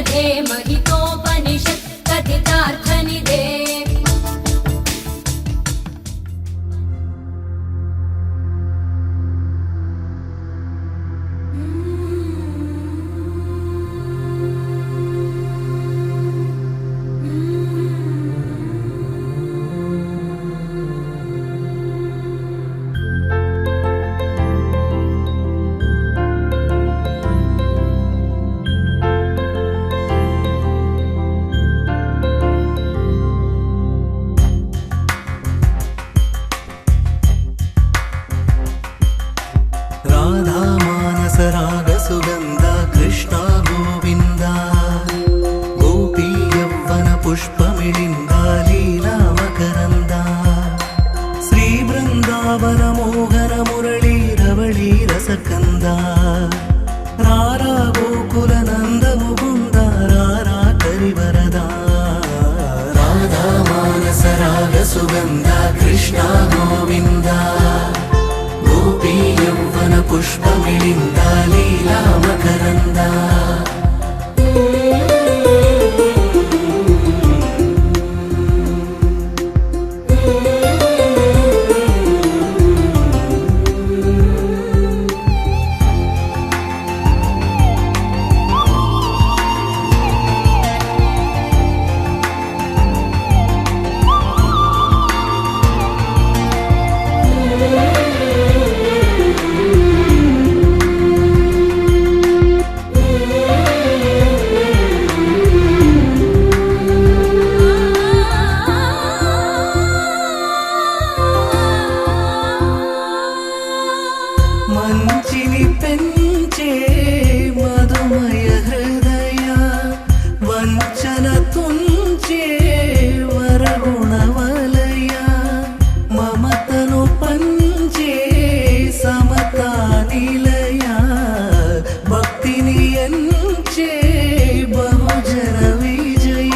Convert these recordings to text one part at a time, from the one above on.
निधे महितोपनिषत् कथितार्थनिधे सुगंधा कृष्णा गोविंदा गोपी यौवन पुष्पमिलिंदा लीला मकरंदा మంచిని పెంచే మధుమయ హృదయ వంచన తుంచే వరగుణవలయ మమతను పంచే సమతా నిలయ భక్తిని ఎంచే బహుజన విజయ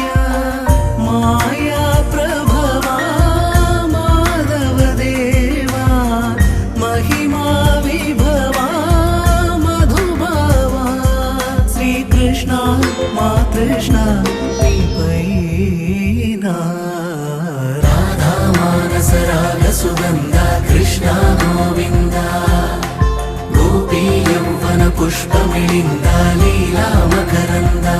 మాయా ప్రభవా మాధవ దేవా మహిమా कृष्ण राधा मानस राग सुगंधा कृष्णा गोविंदा गोपी यौवन पुष्पमिलिंदा लीला मकरंदा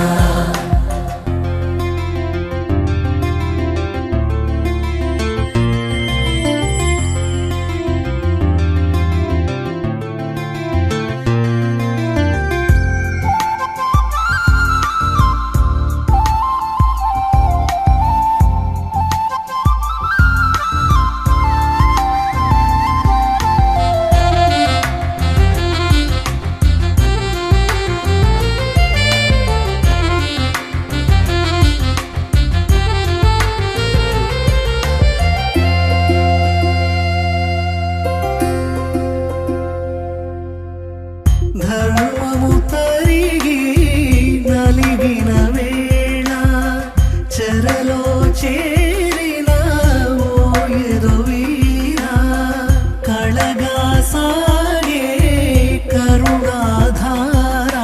ధర్మము తరిగి నలిగిన వేళ చెరలో చేరిన ఓయదు వీరా కళగా సాగే కరుణాధార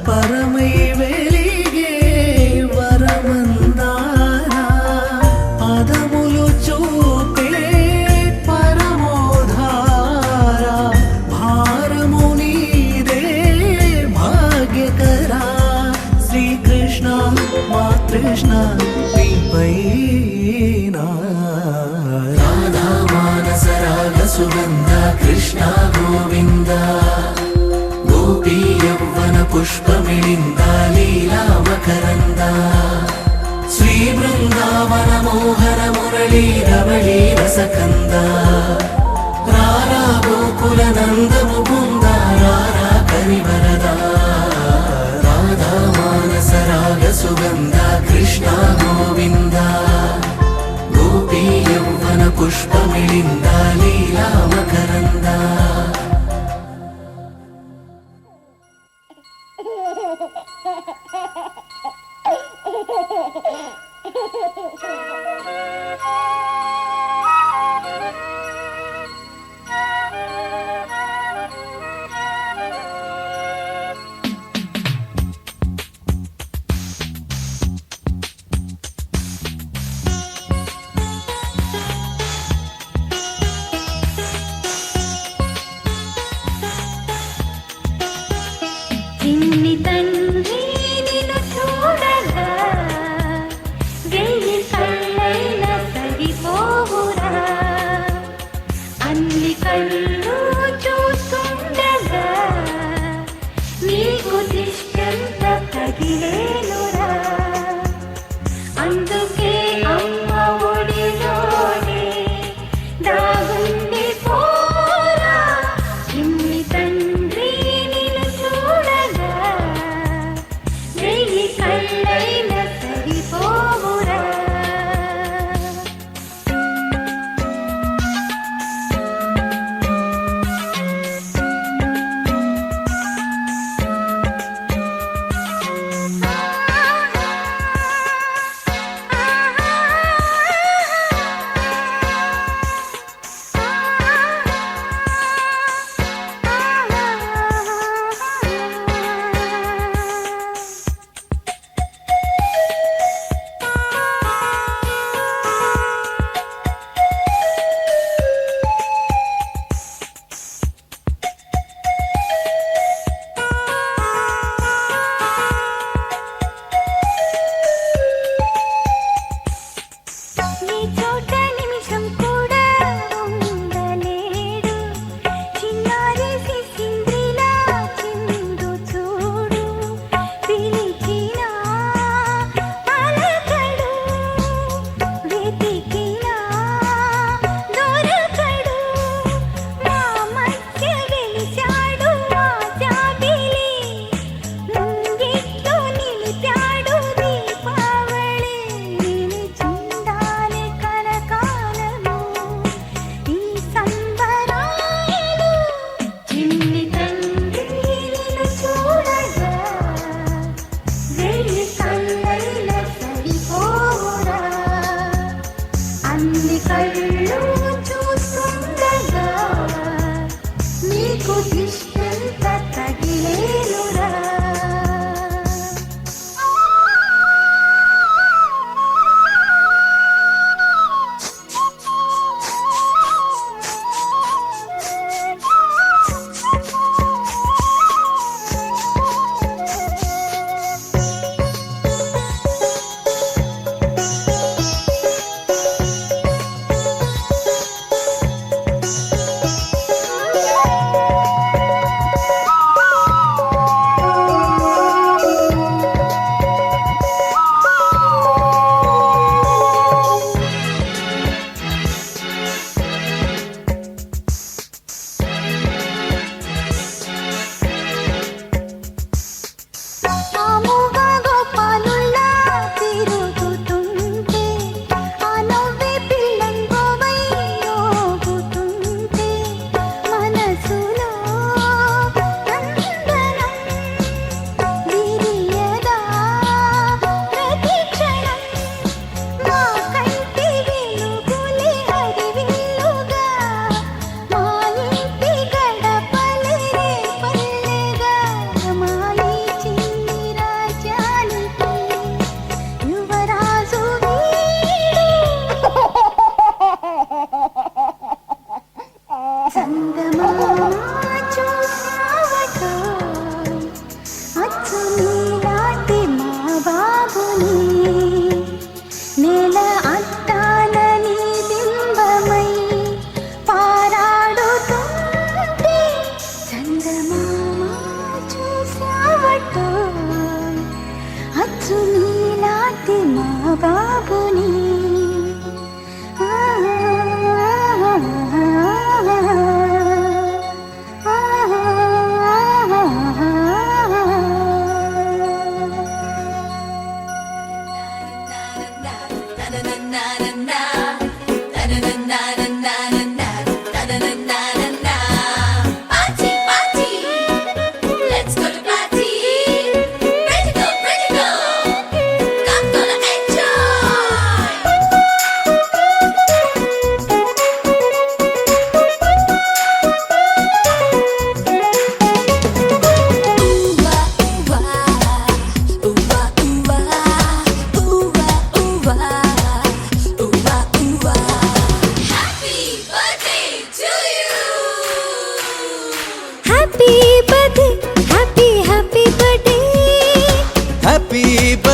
పరమై వెలిగే వరమందార పదములు చూపే పరమోధార భారము कृष्ण राधा मानस राग सुगंधा कृष्णा गोविंदा गोपी यौवन पुष्पमिलिंदा लीला मकरंदा श्री वृंदावन मोहन मुरली रवली रसकंदा रारा गोकुल नंद मुकुंदा रारा करिवरदा राधा मानस राग सुगंधा कृष्णा गोविंदा गोपी यौवन पुष्पमिलिंदा लीला मकरंदा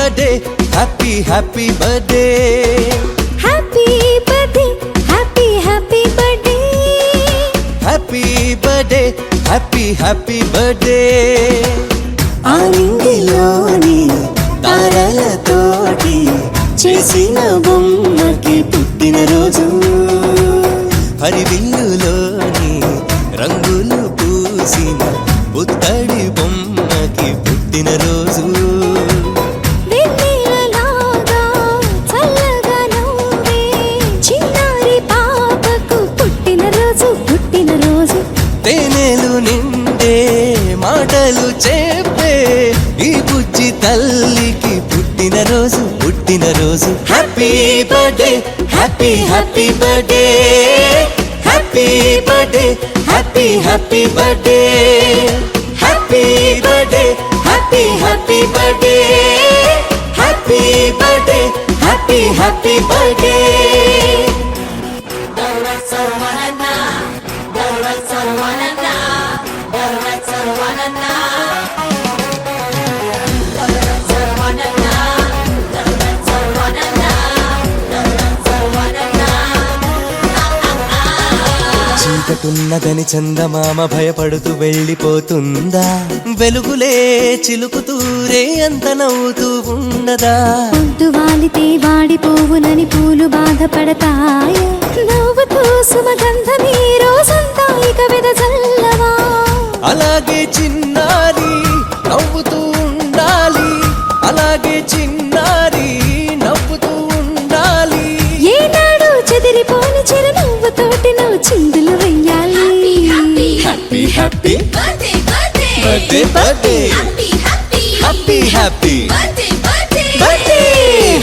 birthday happy happy birthday happy birthday happy happy birthday happy birthday happy happy birthday ఆనింగిలోని తారలతోటి చేసిన బొమ్మకి పుట్టినరోజు హరివిల్లులోని రంగులు పూసిన పుత్తడి బొమ్మకి పుట్టినరోజు వెన్నెలలాగా చల్లగా నవ్వే చిన్నారి పాపకు పుట్టినరోజు పుట్టినరోజు తేనెలు నిండే మాటలు చెప్పే ఈ బుజ్జి తల్లికి పుట్టినరోజు పుట్టినరోజు happy birthday happy happy birthday happy birthday happy happy birthday happy birthday happy happy birthday happy birthday happy happy birthday చీకటున్నదని చందమామ భయపడుతూ వెళ్ళిపోతుందా వెలుగులే చిలుకుతూరే అంత నవ్వుతూ ఉండదా పొద్దు వాలితే వాడిపోవునని పూలు బాధపడతాయి నవ్వుతూ సుమగంధమే రోజంతా ఇక వెదజల్లవా అలాగే చిన్నారి నవ్వుతూ ఉండాలి అలాగే చిన్నారి నవ్వుతూ ఉండాలి ఏనాడు చెదిరిపోని చిరునవ్వుతోటి నువ్వు చిందులు వెయ్యాలి happy happy birthday birthday birthday happy happy birthday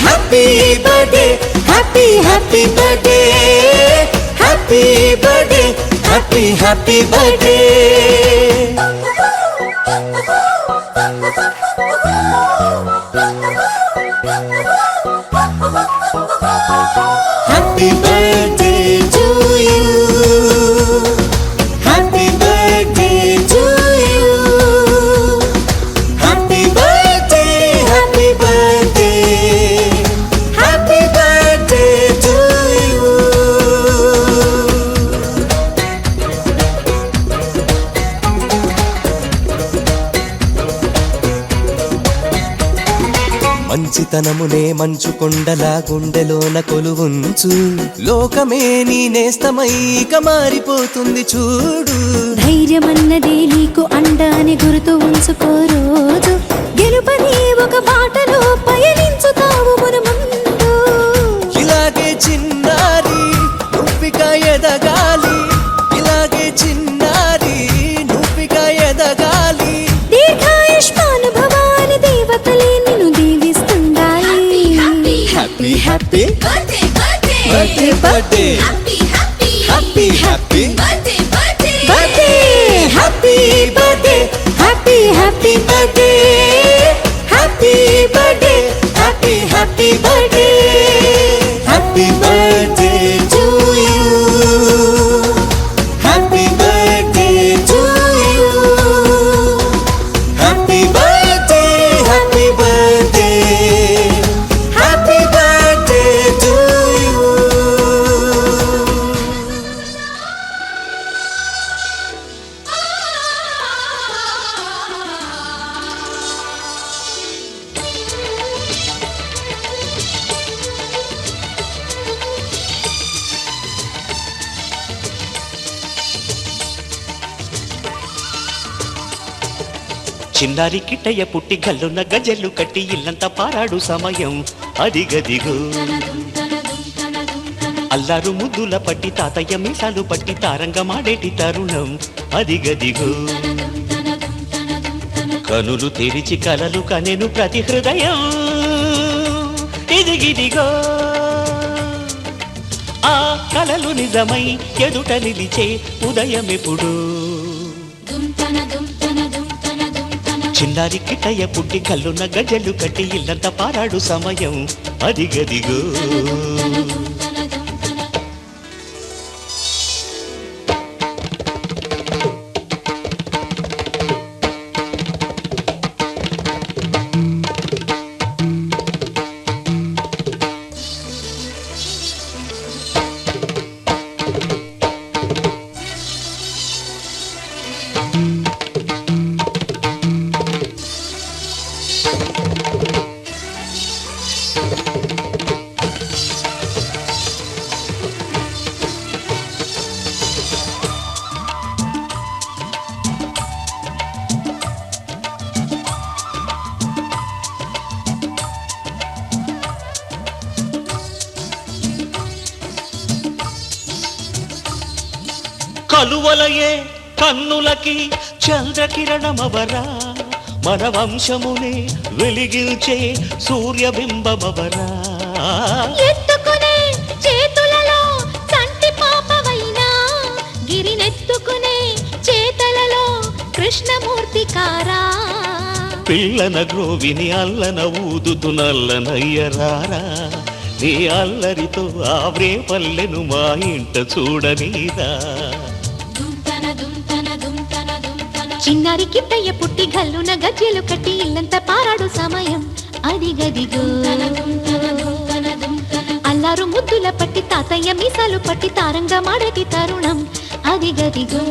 happy birthday happy happy birthday happy birthday happy happy birthday happy birthday to you happy birthday to you happy birthday happy birthday happy birthday to you మంచితనమునే మంచు కొండలా గుండెలోన కొలువుంచు లోకమే నీ నేస్తమైక మారిపోతుంది చూడు ధైర్యమన్నదే నీకు అండాని గుర్తు ఉంచుకో రోజు గెలుపని ఒక బాటలో పయనించుతావు మును ముందు ఇలాగే చిన్నారి నువ్విక ఎదగాలి ఇలాగే చిన్నారి నువ్విక ఎదగాలి దీర్ఘాయుష్మాను భవాని దేవతలే నిన్ను దీవిస్తుండాలి happy happy birthday birthday birthday happy happy birthday happy birthday happy happy birthday happy birthday happy happy birthday happy birthday to you happy birthday to you happy birthday happy birthday happy birthday to you చిన్నారి కిట్టయ్య పుట్టి గల్లున్న గజల్లు కట్టి ఇల్లంతా పారాడు సమయం అదిగదిగో అల్లారు ముద్దుల పట్టి తాతయ్య మీసాలు పట్టి తారంగమాడేటి తరుణం అదిగదిగో కనులు తెరిచి కలలు కనెను ప్రతి హృదయం ఇదిగిదిగో ఆ కలలు నిజమై ఎదుట నిలిచే ఉదయమెప్పుడు చిన్నారి కిట్టయ్య పుట్టి కల్లున్న గజలు కట్టి ఇల్లంతా పారాడు సమయం అదిగదిగో కలువలయే కన్నులకి చంద్రకిరణమవరా మన వంశమునే వెలిగించే సూర్యబింబమవరా ఎత్తుకునే చేతులలో చంటి పాపవైనా గిరినెత్తుకునే చేతలలో కృష్ణమూర్తి కారా పిల్లన గ్రోవిని అల్లన ఊదుతు నల్లనయ్యరారా నీ అల్లరితో ఆవ్రే పల్లెను మా ఇంట చూడనీరా చిన్నారి కిట్టయ్య పుట్టి గల్లున గజ్జెలు కట్టి ఇల్లంతా పారాడు సమయం అదిగదిగో అల్లారు ముద్దుల పట్టి తాతయ్య మీసాలు పట్టి తారంగా మాడటి తరుణం అదిగదిగో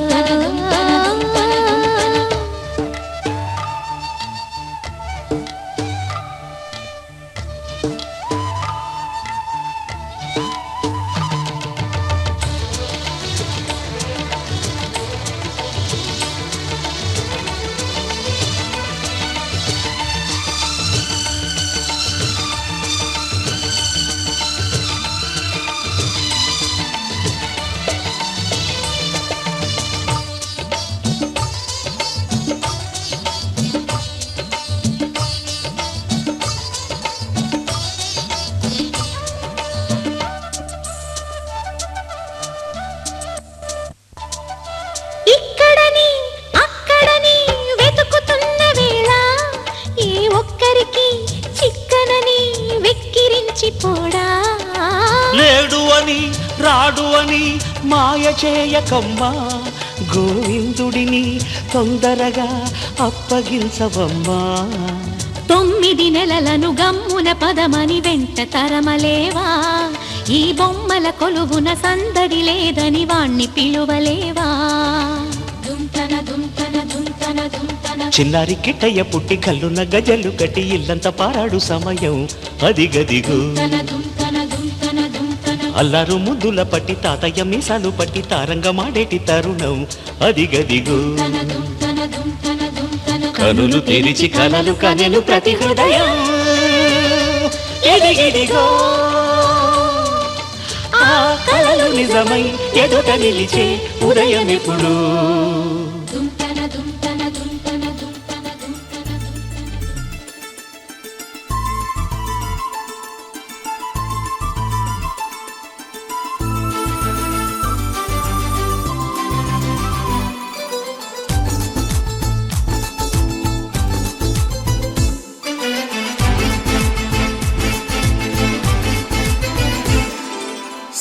ఇక్కడని అక్కడని వెతుకుతున్న వేళ ఏ ఒక్కరికి చిక్కనని వెక్కిరించి పోడా లేడు అని రాడు అని మాయ చేయకమ్మా గోవిందుడిని తొందరగా అప్పగించవమ్మా 9 నెలలను గమ్మున పదమని వెంట తరమలేవా ఈ బొమ్మల కొలువున సందడి లేదని వాణ్ణి పిలువలేవా చిన్నారి కిట్టయ్య పుట్టి కల్లున గజలు కట్టి ఇల్లంత పారాడు సమయం అదిగదిగో అల్లారు ముద్దుల పట్టి తాతయ్య మీసాలు పట్టి తారంగ మాడేటి తరుణం అదిగదిగో కనులు తెరిచి కలలు కనెను ప్రతి హృదయం ఎదిగిదిగో ఆ కలలు నిజమై ఎదుట నిలిచే ఉదయం ఎప్పుడు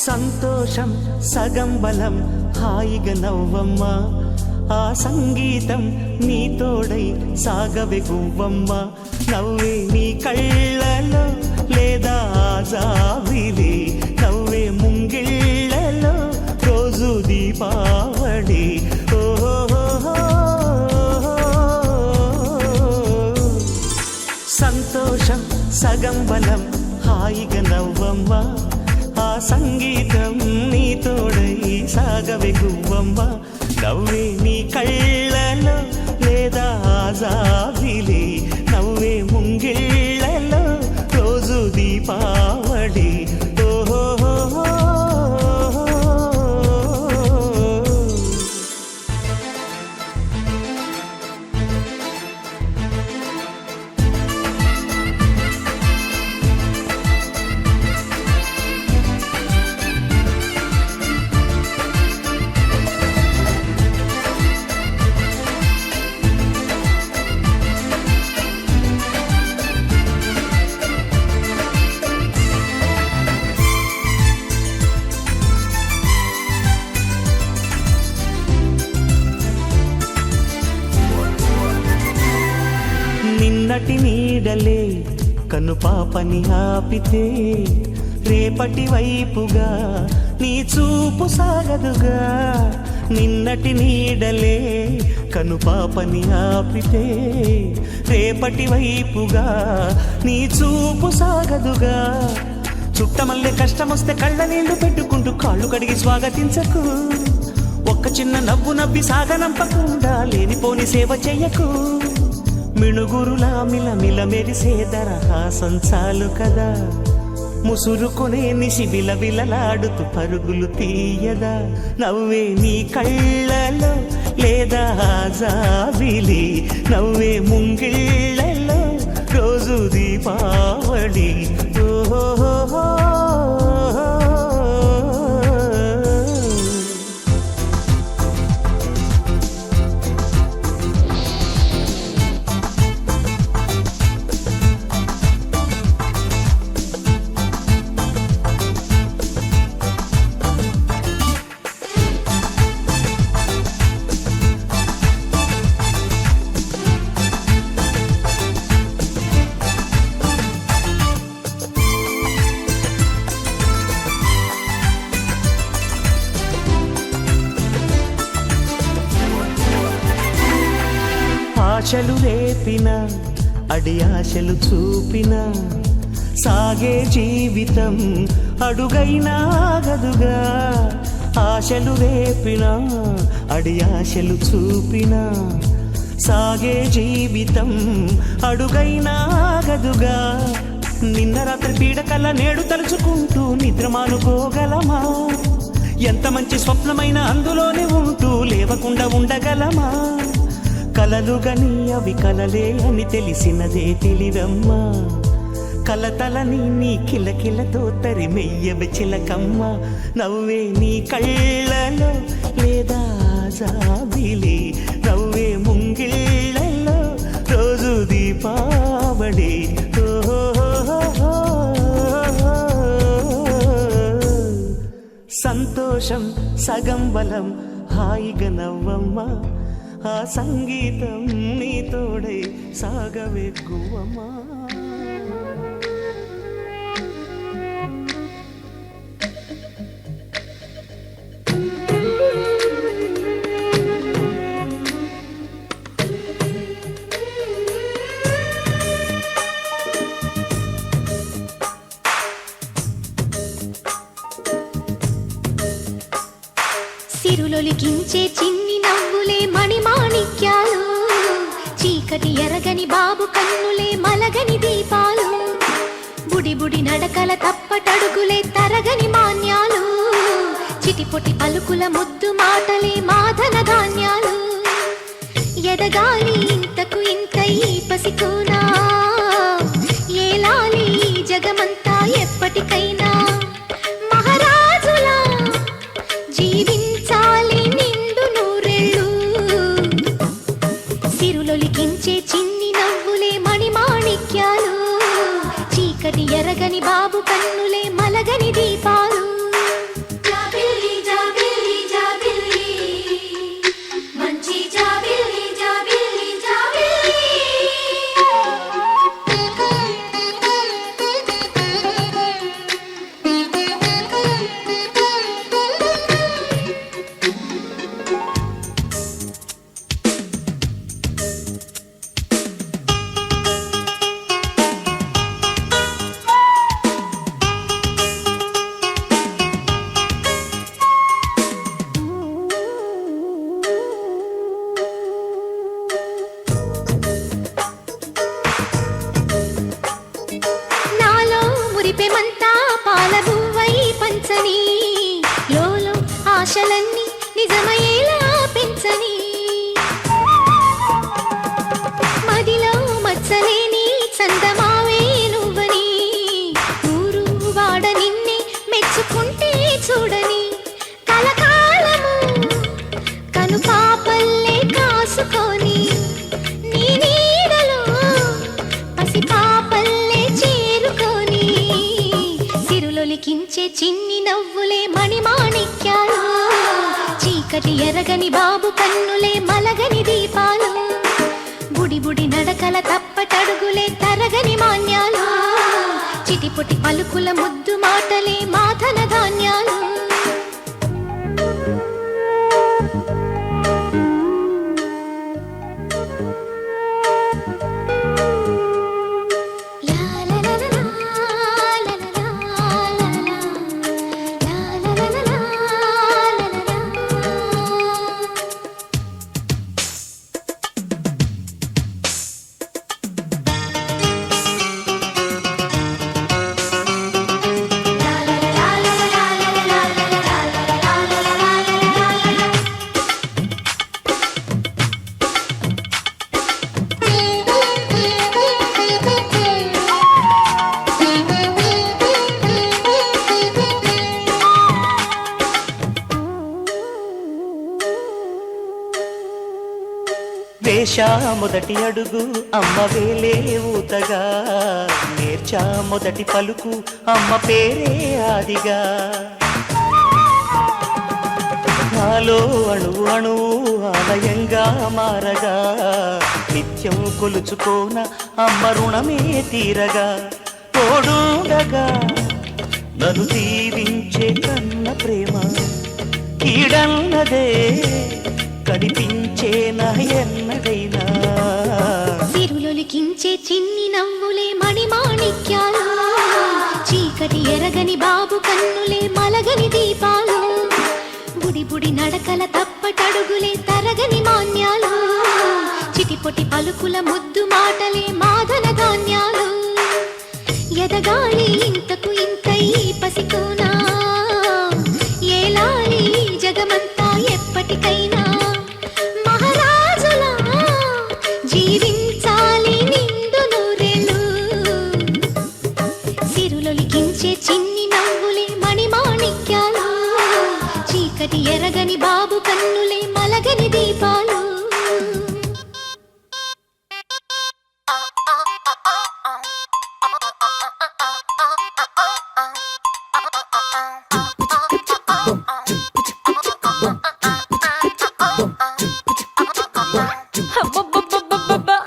సంతోషం సగం బలం హాయిగా నవ్వమ్మ ఆ సంగీతం నీ తోడై సాగవే గువ్వమ్మ నవ్వే నీ కళ్ళలో లేదా జావిలి నవ్వే ముంగిళ్ళలో రోజు దీపావళి సంతోషం సగం బలం హాయిగా నవ్వమ్మ ఆ సంగీతం నీ తోడై సాగవే గువ్వమ్మ నవ్వే నీ కళ్ళలో లేదా జావిలి నవ్వే ముంగిళ్ళలో రోజు దీపావళి నిన్నటి నీడలే కను పాపని ఆపితే రేపటి వైపుగా నీ చూపు సాగదుగా నిన్నటి నీడలే కను పాపని ఆపితే రేపటి వైపుగా నీ చూపు సాగదుగా చుట్టమల్లే కష్టమొస్తే కళ్ళ నీళ్లు పెట్టుకుంటూ కాళ్ళు కడిగి స్వాగతించకు ఒక్క చిన్న నవ్వు నవ్వి సాగనంపకుండా లేనిపోని సేవ చెయ్యకు మిణుగురులా మిలమిల మెరిసే దరహాసం చాలు కదా ముసురుకునే నిసి విలవిలలాడుతూ పరుగులు తీయదా నవ్వే నీ కళ్ళలో లేదా జాబిలి నవ్వే ముంగిళ్ళలో రోజు దీపావళి ఓహో ఆశలు రేపిన అడి ఆశలు చూపిన సాగే జీవితం అడుగైనా గదుగా ఆశలు రేపిన అడి ఆశలు చూపిన సాగే జీవితం అడుగైనా గదుగా నిన్న రాత్రి పీడకల నేడు తలుచుకుంటూ నిద్రమానుకోగలమా ఎంత మంచి స్వప్నమైన అందులోనే ఉంటూ లేవకుండా ఉండగలమా కలలుగని అవి కలలే అని తెలిసినదే తెలివమ్మా కలతలని నీ కిలకిలతో తరిమెయ్యవి చిలకమ్మ నవ్వే నీ కళ్ళలో లేదా జాబిలి నవ్వే ముంగిళ్ళలో రోజు దీపావళి సంతోషం సగం బలం హాయిగా నవ్వమ్మా ఆ సంగీతం నీ తోడై సాగవెక్కువమ్మా సిరులొలికించే చిన్ని నవ్వులే మణిమాణిక్యాలు చీకటి ఎరగని బాబు కన్నులే మలగని దీపాలు బుడి బుడి నడకల తప్పటడుగులే తరగని మాన్యాలు చిటిపొటి పలుకుల ముద్దు మాటలే మాధన ధాన్యాలు ఎదగాలి ఇంతకు ఇంత ఈ పసికోనా ఏలాలి జగమంతా ఎప్పటికైనా మహారాజులా జీవించాలి నిండు నూరెళ్ళు సిరులొలికించే చిన్ని నవ్వులే మణిమాణిక్యాలు చీకటి ఎరగని బాబు కన్నులే మలగని దీపాలు జాబిల్లి జాబిల్లి జాబిల్లి మంచి జాబిల్లి జాబిల్లి జాబిల్లి మురిపెమంతా పాలబువ్వై పంచని లోలో ఆశలన్నీ నిజమయ్యేలా పెంచని మదిలో మచ్చలేని చందమావే నువ్వని ఊరు వాడ నిన్నే మెచ్చుకుంటే చూడని కలకాలము కను పాపల్లే కాసుకొని నీ నీడలో పసి పాపల్లే చేరుకొని సిరులొలికించే చిన్ని నవ్వులే మణిమాణిక్యాలు చీకటి ఎరగని బాబు కన్నులే మలగని దీపాలు బుడి బుడి నడకల తప్పటడుగులే తరగని మాన్యాలు చిటిపొటి పలుకుల ముద్దు మాటలే మాధన ధాన్యాలు వేశా మొదటి అడుగు అమ్మ వేలే ఊతగా, నేర్చా మొదటి పలుకు అమ్మ పేరే ఆదిగా. నాలో అణువు అణువు ఆలయంగా మారగా, నిత్యం కొలుచుకోన అమ్మ రుణమే తీరగా. తోడుండగా నన్ను దీవించే కన్న ప్రేమ కీడన్నదే కనిపించే నా ఎన్నడైనా. సిరులొలికించే చిన్ని నవ్వులే మణిమాణిక్యాలు, చీకటి ఎరగని బాబు కన్నులే మలగని దీపాలు, బుడి బుడి నడకల తప్పటడుగులే తరగని మాన్యాలు, చిటిపొటి పలుకుల ముద్దు మాటలే మాదన ధాన్యాలు. ఎదగాలి ఇంతకు ఇంత ఈ పసికోనా, ఏలాలి జగమంతా ఎప్పటికైనా. మహారాజులా జీవించాలి నిండు నూరేళ్ళు, సిరులొలికించే చిన్ని నవ్వులే మణిమాణిక్యాలు, చీకటి ఎరగని బాబు కన్నులే మలగని దీపాలు.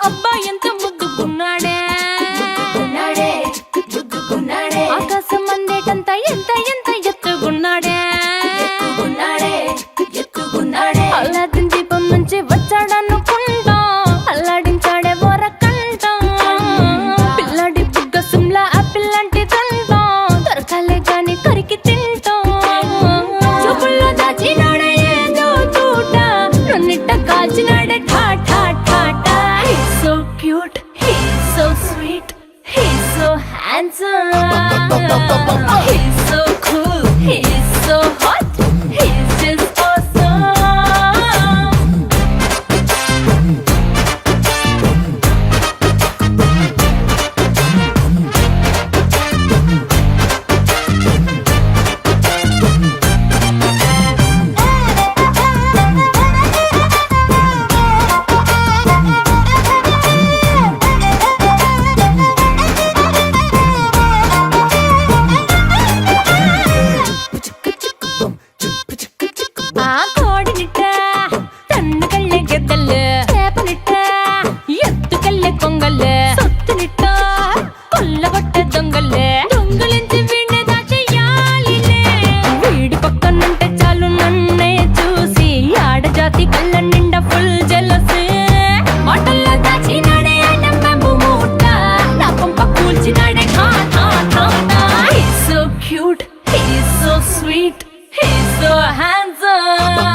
అబ్బా ఎంత ముద్దుకున్నాడే, ఆకాశం అందేటంత ఎంత ఎంత ఎత్తుకున్నాడే, అల్లాదిన్ దీపం నుంచి వచ్చాడనుకుంటా, అల్లాడించాడే వరకంట. పిల్లాడి బుగ్గ సిమ్లా ఆపిల్ లాంటి దంట, దొరకాలే గాని కరికి తింటా. చూపుల్లో దాచినాడే ఏదో తూట, నన్నిట్ట కాల్చినాడే ఠా ఠా ఠా ఠా. He's so cute, he's so sweet, he's so handsome, he's so cool, he's so hot, he's just awesome. ఆ కోడినిట్ట తన్ను కళ్ళే గెద్దలు, చేపనిట్ట ఎత్తుకల్లే కొంగల్లే, సొత్తునిట్ట కొల్లగొట్టే దొంగల్లే, దొంగలించి వీణ్ణే దాచేయాలిలే. వీడి పక్కనుంటే చాలు నన్నే చూసి ఆడజాతి కళ్ళ నిండా ఫుల్ జెలసీ. మాటల్లో దాచినాడే ఐటం బాంబు మూట, నా పంప కూల్చినాడే ఠా ఠా ఠా ఠా. He's so cute, he's so sweet, he's so handsome,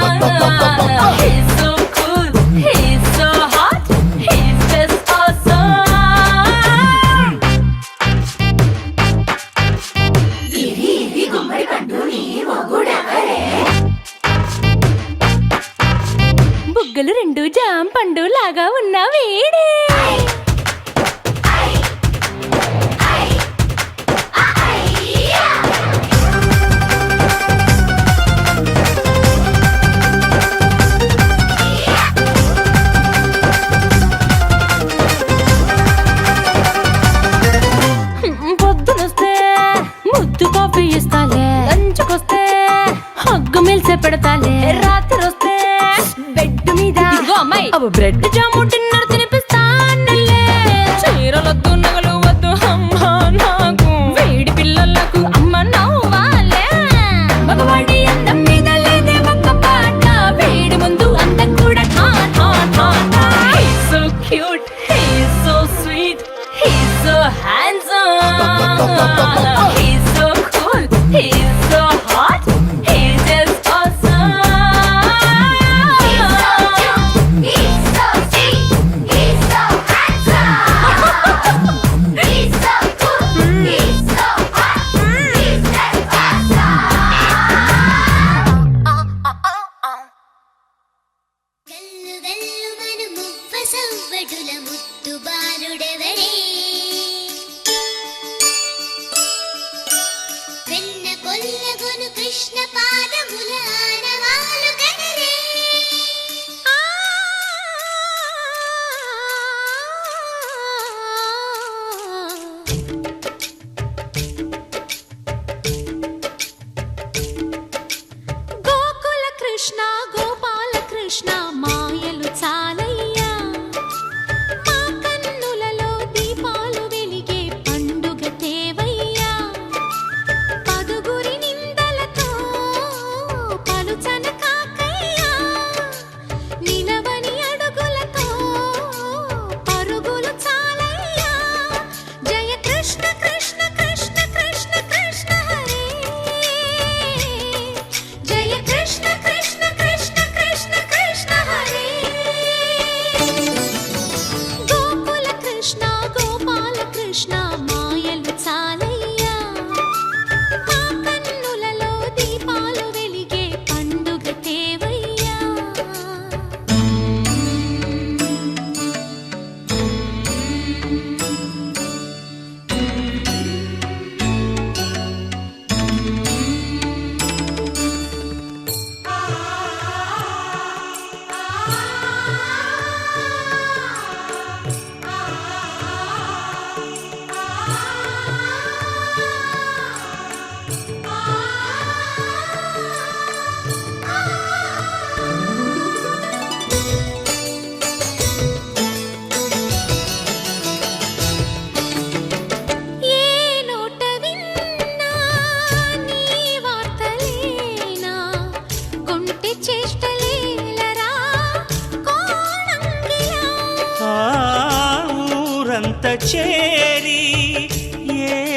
he's so cool, he's so hot, he's just awesome. బుగ్గలు రెండు జాం పండు లాగా ఉన్న వీడే, పొద్దునొస్తే ముద్దు కాఫీ ఇస్తాలే, లంచ్కొస్తే హగ్గు మిల్సే పెడతాలే, రాత్రి వస్తే బెడ్ మీద అమ్మాయి అవి బ్రెడ్ జాము డిన్నర్ తినిపిస్తానులే. చీరలొద్దు నగలు వద్దు అమ్మా నాకు, వేడి పిల్లలకు అమ్మ నవ్వాలే. మగవాడి అందం మీద లేదే ఒక్క పాట, వేడి ముందు అందం కూడా ఠా ఠా ఠా ఠా. He's so cute, he's so sweet, he's so handsome, he's so cool, he's so hot, he's just awesome. He's so cute, he's so sweet,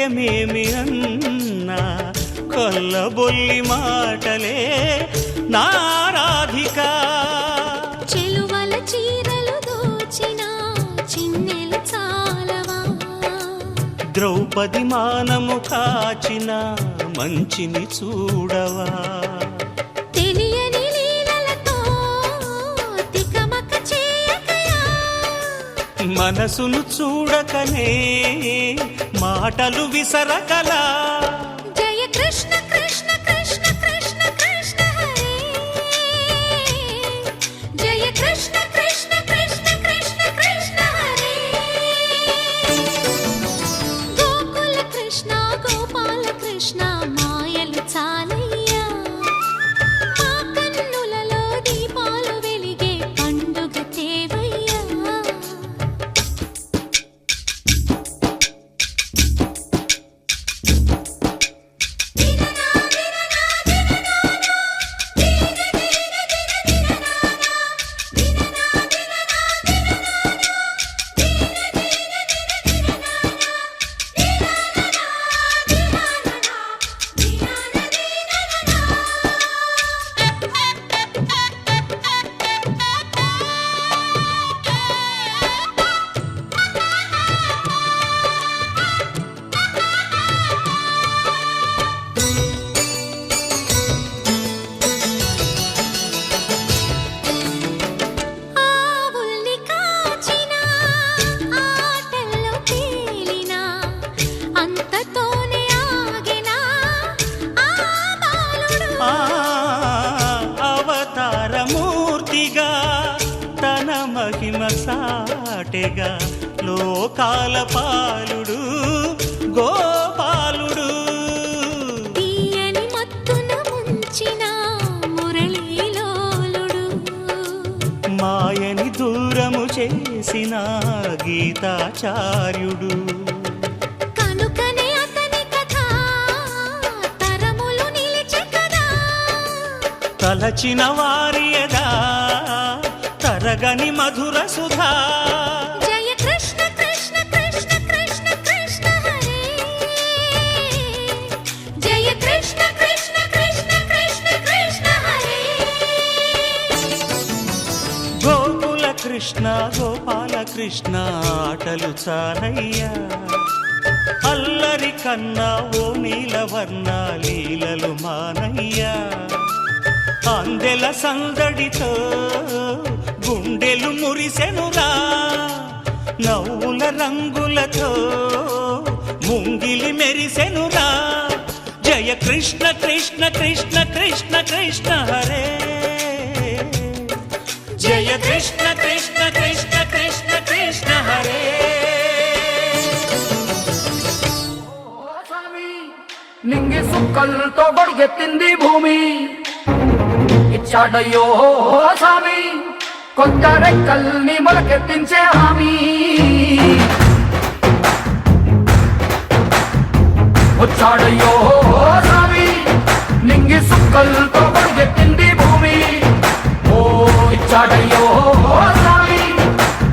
హృదయమేమి అన్నా కొల్లబొల్లి మాటలే నా రాధిక. చెలువల చీరలు దోచిన చిన్నెలు చాలవా, ద్రౌపది మానము కాచిన మంచిని చూడవా, తెలియని లీలలతో తికమక చేయకయా, మనసును చూడకనే మాటలు విసరకలా. జయ కృష్ణ కృష్ణ కృష్ణ కృష్ణ కృష్ణ హరే, జయ కృష్ణ కృష్ణ కృష్ణ కృష్ణ కృష్ణ హరే. గోకుల కృష్ణ గోపాల కృష్ణ మాయలు చాలయ్యా, మా కన్నులలో దీపాలు వెలిగే పండుగ తేవయ్యా. ఆవుల్ని కాచిన ఆటల్లో తేలిన అంతతోనే ఆగిన ఆ బాలుడు, ఆ అవతారమూర్తిగా తన మహిమ సాటెగా లోకాల పాలుడు గోపాలుడు. తీయని మత్తున ముంచిన మురళీలోలుడు, మాయని దూరము చేసిన గీతాచార్యుడు. కనుకనే అతని కథ తరములు నిలిచె కదా, తలచిన వారియదా తరగని మధుర సుధా. జయ కృష్ణ కృష్ణ కృష్ణ కృష్ణ కృష్ణ హరే, జయ కృష్ణ కృష్ణ కృష్ణ కృష్ణ కృష్ణ హరే. గోకుల కృష్ణ గోపాల కృష్ణ ఆటలు చాలయ్యా, అల్లరి కన్నా ఓ నీలవర్ణ లీలలు మానయ్యా. అందెల సందడితో గుండెలు మురిసెనురా, నవ్వుల రంగులతో ముంగిలి మెరిసెనురా. జయ కృష్ణ కృష్ణ కృష్ణ కృష్ణ కృష్ణ హరే, జయ కృష్ణ కృష్ణ కృష్ణ కృష్ణ కృష్ణ హరే. నింగి సుక్కలతో బడిగెత్తింది భూమి, ఇచ్చాడయ్యో స్వామి కొత్త రెక్కల్ని మొలకెత్తించే హామీ. వచ్చాడయ్యో స్వామి నింగి సుక్కలతో బడిగెత్తింది భూమి, ఓ ఇచ్చాడయ్యో స్వామి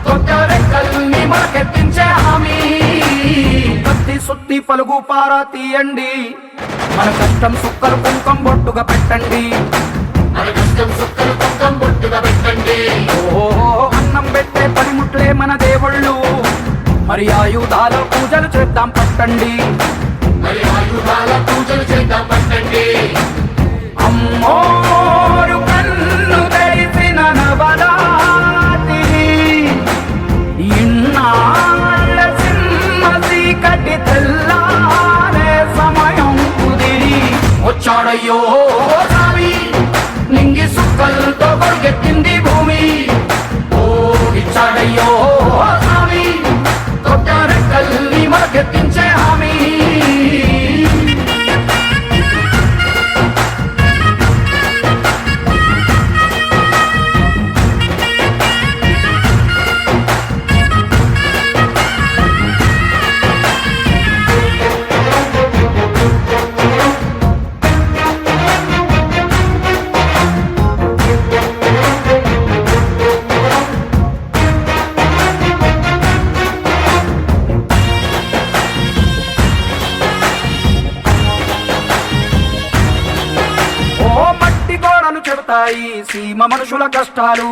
కొత్త రెక్కల్ని మొలకెత్తించే హామీ. కత్తి సుత్తి పలుగు పారా తీయండి, మన కష్టం సుక్కలు కుంకం బొట్టుగా పెట్టండి, ఓ అన్నం పెట్టే పనిముట్లే మన దేవుళ్ళు, మరి ఆయుధాల పూజలు చేద్దాం పట్టండి, అమ్మోరు కన్ను తెరిసిన నవరాత్రి, ఇన్నాళ్ళ సింహ చీకటి తెల్లారే సమయం కుదిరి. వచ్చాడయ్యో స్వామి నింగి సుక్కలతో పరిగెత్తింది భూమి, ఓ ఇచ్చాడయ్యో స్వామి కొత్త రెక్కల్ని మొలకెత్తించే హామీ. తీరుతాయి సీమ మనుషుల కష్టాలు.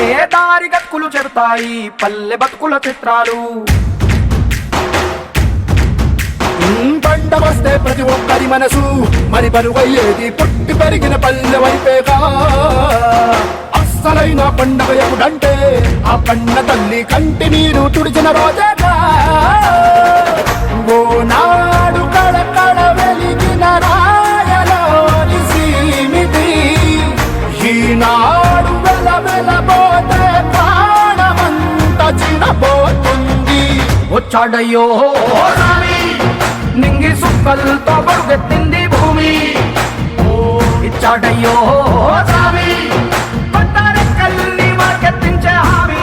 ఏ దారి గతుకులు చెబుతాయి పల్లె బతుకుల చిత్రాలు. పంట వస్తే ప్రతి ఒక్కరి మనసు మరి బరువయ్యేది పుట్టి పెరిగిన పల్లె వైపేగా. అస్సలైన పండగ ఎప్పుడంటే ఆ కన్న తల్లి కంటి నీరు తుడిచిన రోజేగా. ఓ నాడు కడకడ వెలిగిన రాయలోని సీమిది ఈనాడు వెలవెలబోతే ప్రాణమంత చిన్నపోతుంది. వచ్చాడయ్యో రామి నింగి సుక్కలతో బరుగెత్తింది భూమి. ఇచ్చాడయ్యో రామి పట్టారెక్కల్ని మార్కెత్తించే హామీ.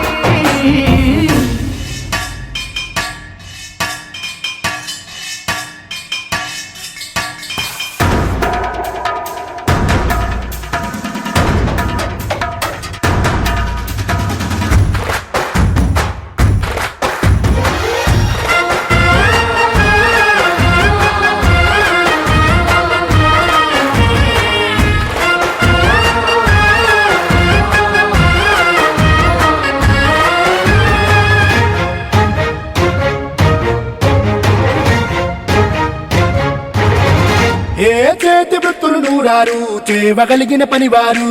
ఏ చేతి వృత్తులు నూరారు చేయగలిగిన పనివారు.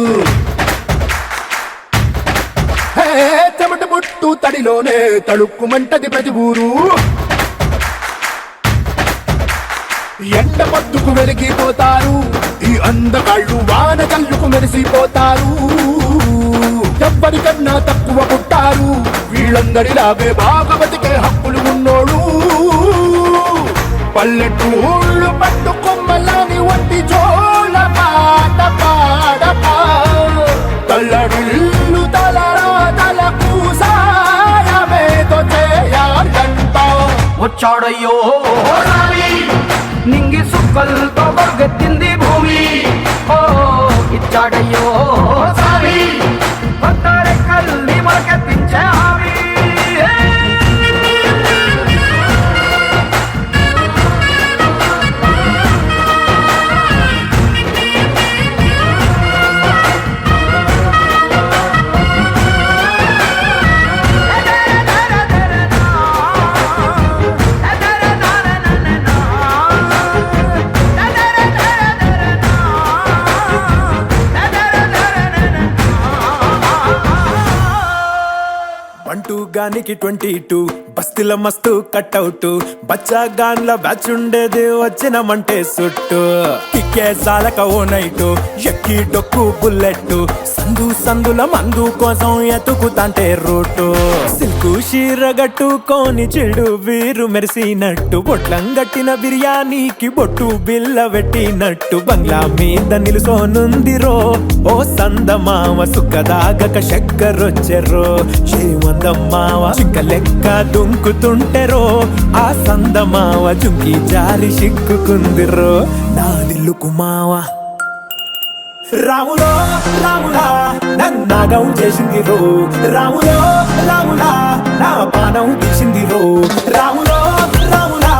చెమట పుట్టు తడిలోనే తడుక్కుమంటది ప్రతి ఊరు. ఎండ పొద్దుకు వెలిగిపోతారు ఈ అందగాళ్ళు వాన కళ్ళుకు మెరిసిపోతారు. ఎవ్వరికన్నా తక్కువ పుట్టారు వీళ్ళందరిలాగే బాగా బతికే హక్కులు ఉన్నోడు. పల్లెటూళ్ళు పట్టుకొమ్మలని వంటి జోల పాట పాడక తల్లడిల్లు తలరా తలకు సాయమేదో చేయాలంట. వచ్చాడయ్యో రామి నింగి సుక్కలతో బరుగెత్తింది భూమి. ఓ ఇచ్చాడయ్యో రామి పట్టారెక్కల్ని మార్కెత్తించే హామీ. బంటూ గానికి 22 బస్తీల మస్తు కట్అవుట్. బచ్చా గాన్ల బ్యాచ్ ఉండేది వచ్చినమంటే సుట్టు. కిక్కే సాలక ఓ నైటు ఎక్కి డొక్కు బుల్లెట్. సందు సందుల మందు కోసం ఎతుకుతాంటే రూటు. సిల్కు షీర గట్టుకోని చెడు వీరు మెరిసినట్టు. బొట్లం గట్టిన బిర్యానీకి బొట్టు బిల్ల పెట్టినట్టు. బంగ్లా మీద నిలుసోనుందిరో ఓ సందమావ. సుక్కదాగక చక్కరొచ్చెరో చేమందమ్మావ. చింక లెక్క దుంకుతుంటెరో ఆ సందమావ. జుంకి జారి సిక్కుకుందిరో నాదిల్లుకు మావ. రాములో రాములా నన్నాగం చేసింది రో. రాములో రాములా నా పానం తీసింది రో. రాములో రాములా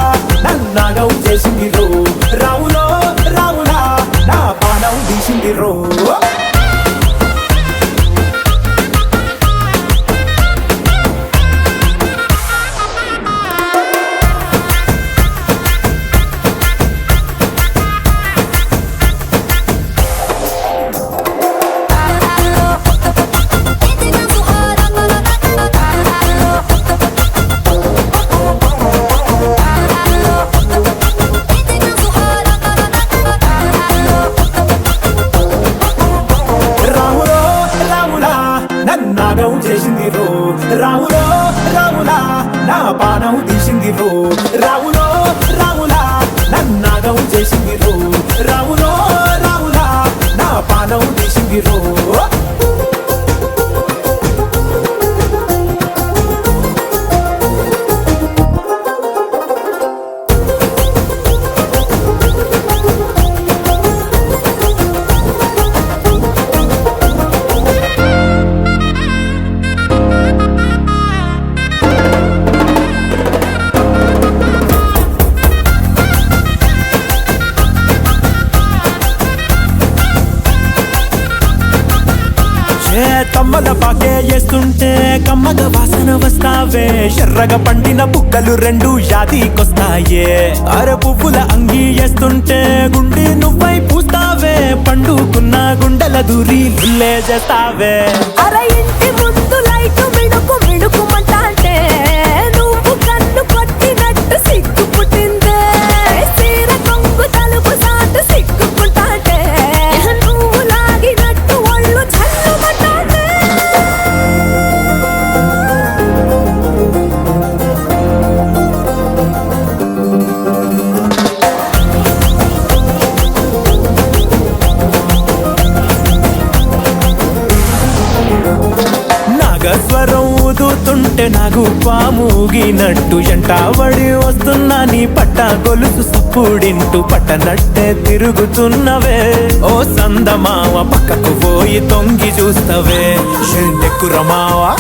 నన్నాగం చేసింది రో. రాములో రాములా నా పానం తీసింది రో. నన్నాగం చేసింది రో. రాములో రాములా నా పానం తీసింది రో. రాములో రాములా నన్నాగం చేసింది రో. రాములో రాములా నా పానం తీసింది రో. ఎర్రగా పండిన బుక్కలు రెండు యాదికొస్తాయే అరే పువ్వుల అంగి వేస్తుంటే గుండి నువ్వై పూస్తావే పండుకున్న గుండెల దూరి లుల్లే చేస్తావే అరే ఇంటి ముందు లైట్ మిడుకు మిడుకుమంటే నువ్వు కన్ను కొట్టినట్టు సిగ్గు పుట్టిందే సీర కొంగు తలుపు సాటు సిగ్గుకుంటాంటే నువ్వు లాగినట్టు ఒళ్ళు చల్లుమంటాంటే నాగస్వరం ఊదుతుంటే నాకు పాముగినట్టు ఎంటావడి వస్తున్నా నీ పట్ట గొలుసు సప్పుడింటూ పట్టనట్టే తిరుగుతున్నవే ఓ సందమావ పక్కకు పోయి తొంగి చూస్తవే షెండెక్కురమావా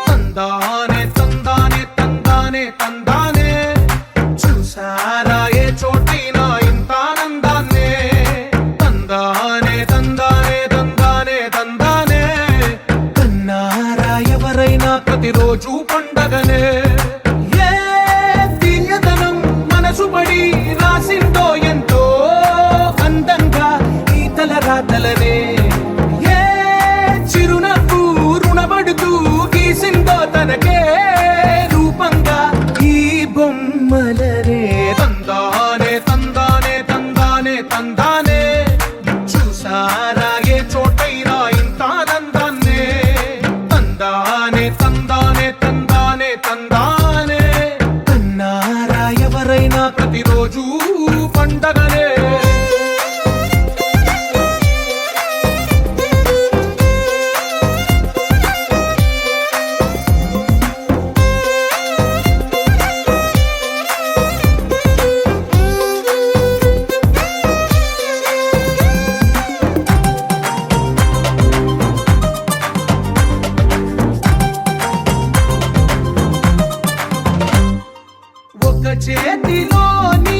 తందానే తందానే తందానే తందానే చూసారా ఏ చోటైనా ఇంత ఆనందాన్నే తందానే తందానే తందానే తందానే కన్నారా ఎవరైనా ప్రతిరోజు పండగనే ఏ తీయదనం మనసు పడి రాసిందో ఎంతో అందంగా ఈ తలరాతలనే ఏ చిరునవ్వు రుణపడుతూ గీసిందో తనకే రూపంగా ఈ బొమ్మలనే తందానే తందానే తందానే తందానే చూసారా ఏ చోటైనా ఇంత ఆనందాన్నే తందానే తందానే తందానే తందానే కన్నారా ఎవరైనా ప్రతిరోజు పండగనే ఒక చేతిలో నీ